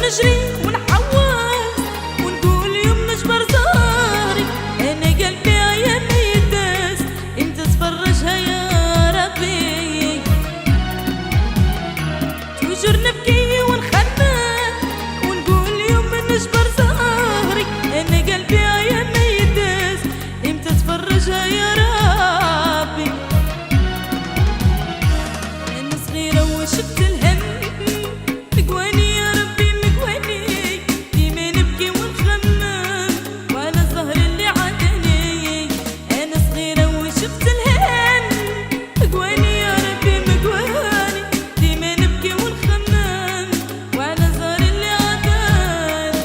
نجري ونحوس ونقول يوم نجبر زهري، انا قلبي يا ما يداس انت تفرجها يا ربي. توجر نبكي ونخمم ونقول يوم نجبر زهري، انا قلبي يا ما يداس انت تفرجها يا ربي. انا صغيرة وشفت الهم مقواني يا ربي مقواني، ديما نبكي ونخمم وعلى الزهر اللي عاداني. انا صغيرة وشفت الهم مقواني يا ربي مقواني، ديما نبكي ونخمم وعلى الزهر اللي عاداني.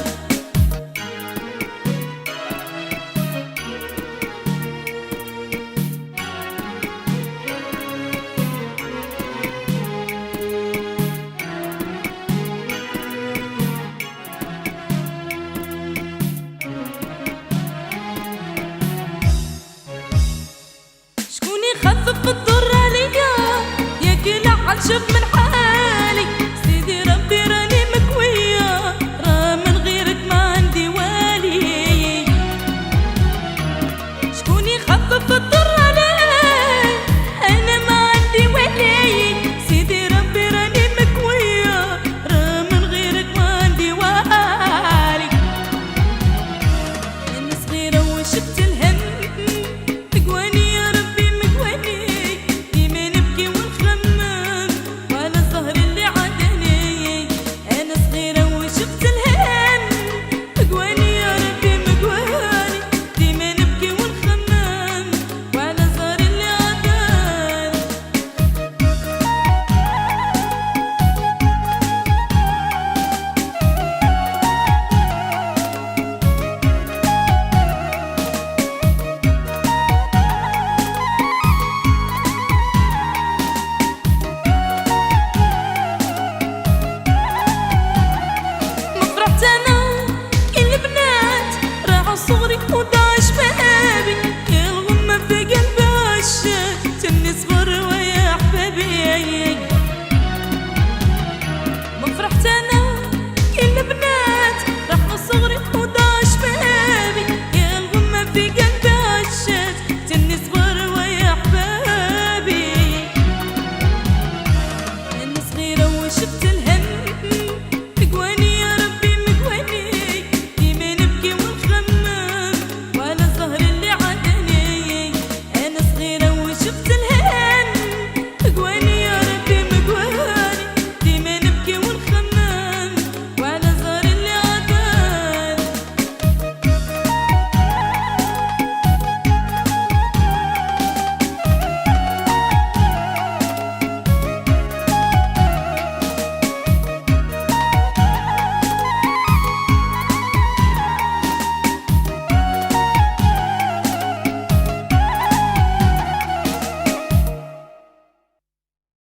شكون يخفف الضر عليا يا كلا عالشوف من حالي، سيدي ربي راني مكوية راه من غيرك ما عندي والي. شكون يخفف الضر عليا انا ما عندي والي، سيدي ربي راني مكوية راه من غيرك ما عندي والي. انا صغيرة وشفت الهم مقواني يا ربي مقواني، ديما نبكي ونخمم وعلى الزهر اللي عاداني. انا صغيرة وشفت الهم مقواني يا ربي مقواني، ديما نبكي ونخمم وعلى الزهر اللي عاداني. ما فرحت انا كي البنات راحوا صغري وضاع شبابي، يا الغمة في قلبي عشات تني صغر ويا حبابي. ما فرحت انا كي البنات راحوا صغري وضاع شبابي، يا الغمة في قلبي عشات تني صغر ويا حبابي. انا صغيرة وشفت